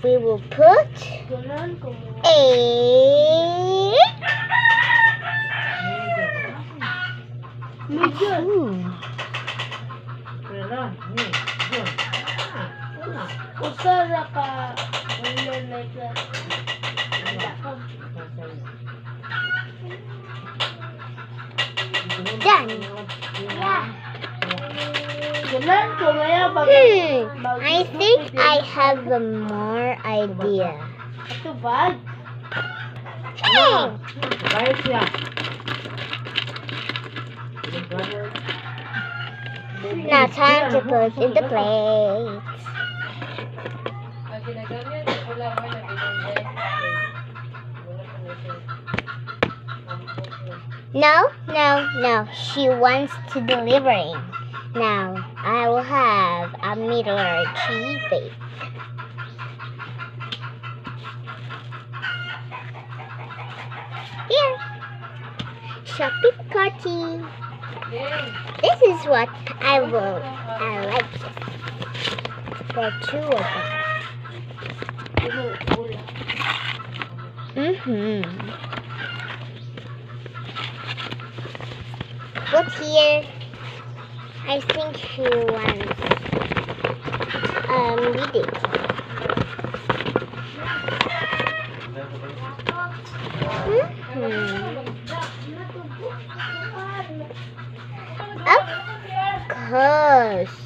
we will put a done. I think I have a more idea. Hey! Now time to put in the plate. No. She wants to delivering. Now I will have a middle cheese bake. Here, shopping party. This is what I like for 2 of them. But here, I think she wants with it. Of course.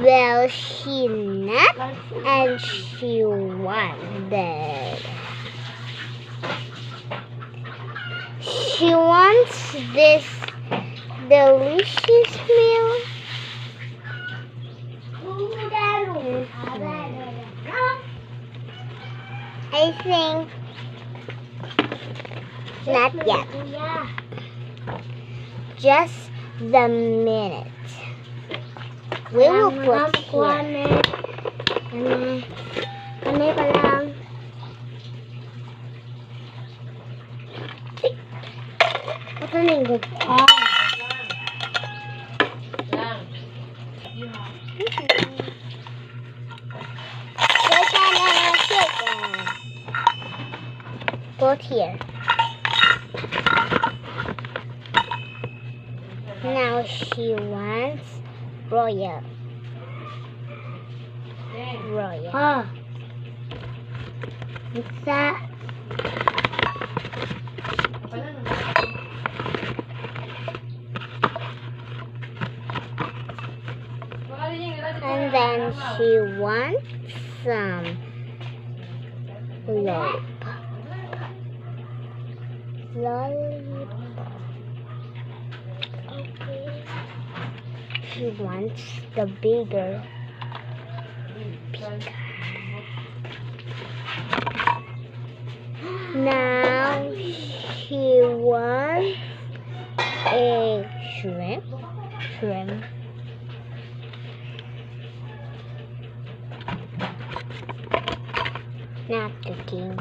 Well, she not and she wanted. She wants this delicious meal. I think not yet. Just the minute. We will put here. Put here. Now she wants royal. Bisa. And then she wants some lollipop. Okay. She wants the bigger pizza. Now she wants a shrimp. Not cooking.